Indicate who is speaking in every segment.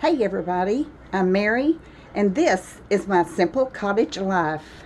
Speaker 1: Hey everybody, I'm Mary, and this is my simple cottage life.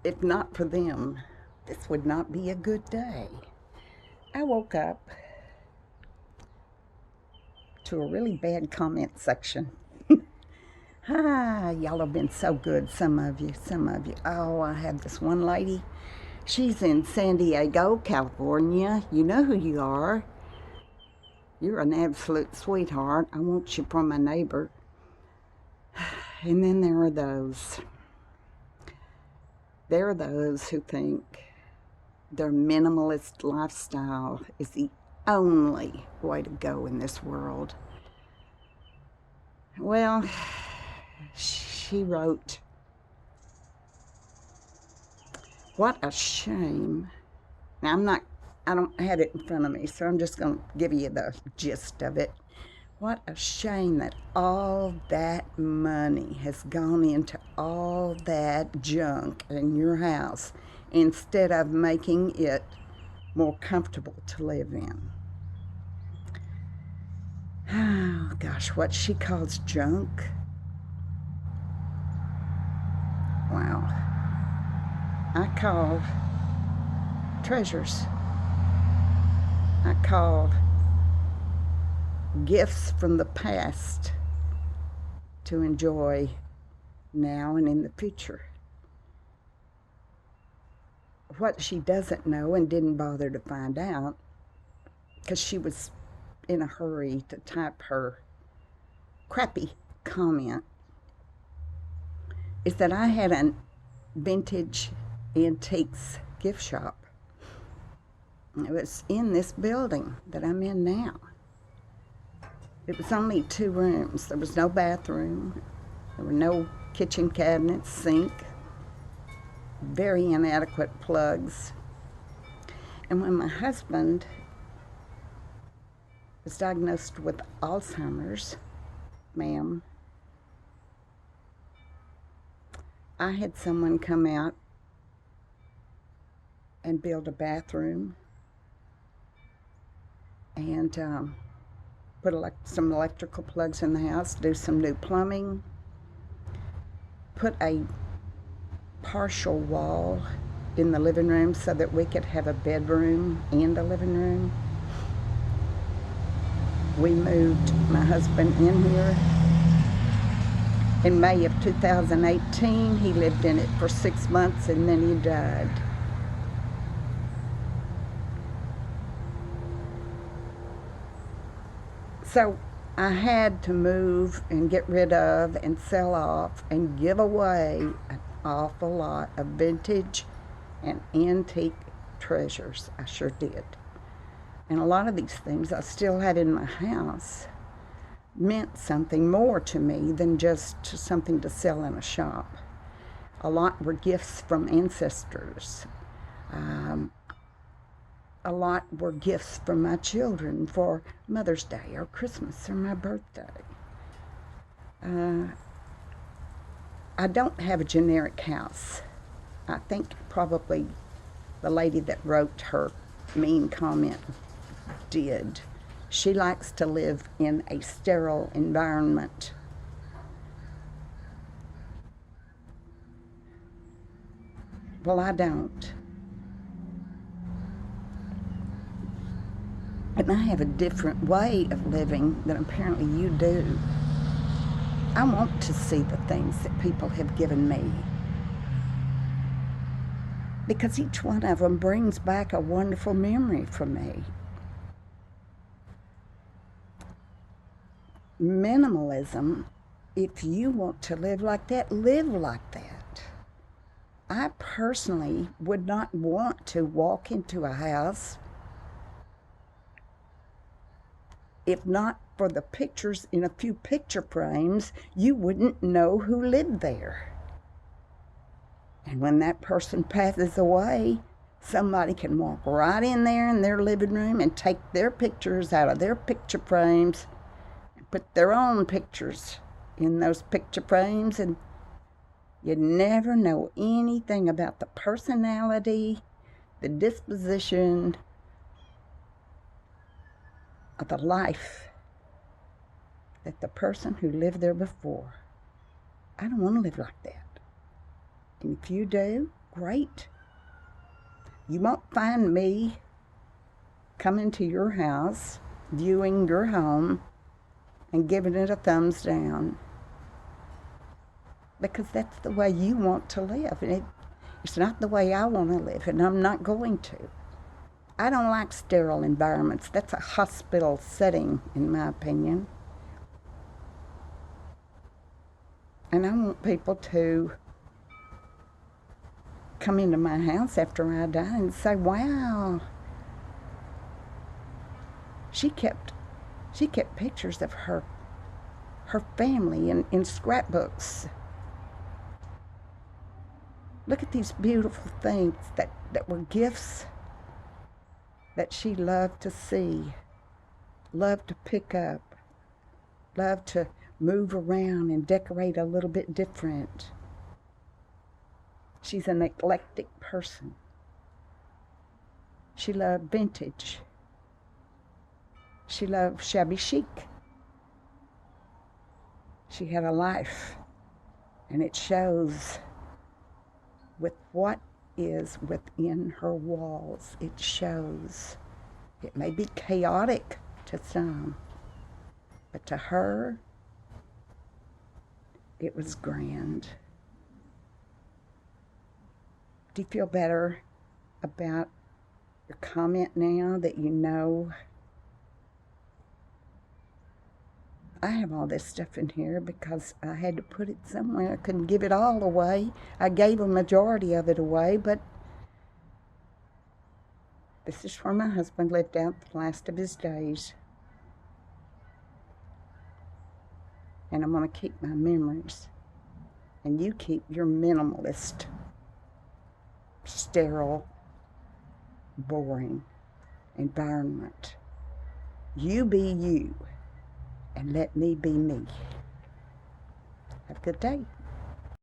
Speaker 1: If not for them, this would not be a good day. I woke up to a really bad comment section. Y'all have been so good, some of you, some of you. Oh, I had this one lady. She's in San Diego, California. You know who you are. You're an absolute sweetheart. I want you for my neighbor. And then there are those. There are those who think their minimalist lifestyle is the only way to go in this world. Well, she wrote, "What a shame." Now, I don't have it in front of me, so I'm just going to give you the gist of it. What a shame that all that money has gone into all that junk in your house instead of making it more comfortable to live in. Oh gosh, what she calls junk. Wow. I call treasures. I call gifts from the past to enjoy now and in the future. What she doesn't know and didn't bother to find out, because she was in a hurry to type her crappy comment, is that I had a vintage antiques gift shop. It was in this building that I'm in now. It was only 2 rooms. There was no bathroom. There were no kitchen cabinets, sink, very inadequate plugs. And when my husband was diagnosed with Alzheimer's, ma'am, I had someone come out and build a bathroom and put some electrical plugs in the house, do some new plumbing, put a partial wall in the living room so that we could have a bedroom and a living room. We moved my husband in here in May of 2018. He lived in it for 6 months and then he died. So I had to move and get rid of and sell off and give away an awful lot of vintage and antique treasures. I sure did. And a lot of these things I still had in my house meant something more to me than just something to sell in a shop. A lot were gifts from ancestors. A lot were gifts from my children for Mother's Day or Christmas or my birthday. I don't have a generic house. I think probably the lady that wrote her mean comment did. She likes to live in a sterile environment. Well, I don't. And I have a different way of living than apparently you do. I want to see the things that people have given me, because each one of them brings back a wonderful memory for me. Minimalism, if you want to live like that, live like that. I personally would not want to walk into a house if not for the pictures in a few picture frames. You wouldn't know who lived there. And when that person passes away, somebody can walk right in there in their living room and take their pictures out of their picture frames and put their own pictures in those picture frames, and you never know anything about the personality, the disposition of the life that the person who lived there before. I don't want to live like that. And if you do, great. You won't find me coming to your house, viewing your home, and giving it a thumbs down, because that's the way you want to live. And it's not the way I want to live, and I'm not going to. I don't like sterile environments. That's a hospital setting, in my opinion. And I want people to come into my house after I die and say, wow, she kept pictures of her family in scrapbooks. Look at these beautiful things that were gifts that she loved to see, loved to pick up, loved to move around and decorate a little bit different. She's an eclectic person. She loved vintage. She loved shabby chic. She had a life, and it shows with what is within her walls. It shows. It may be chaotic to some, but to her, it was grand. Do you feel better about your comment now that you know I have all this stuff in here because I had to put it somewhere? I couldn't give it all away. I gave a majority of it away, but this is where my husband lived out the last of his days. And I'm going to keep my memories. And you keep your minimalist, sterile, boring environment. You be you, and let me be me. Have a good day.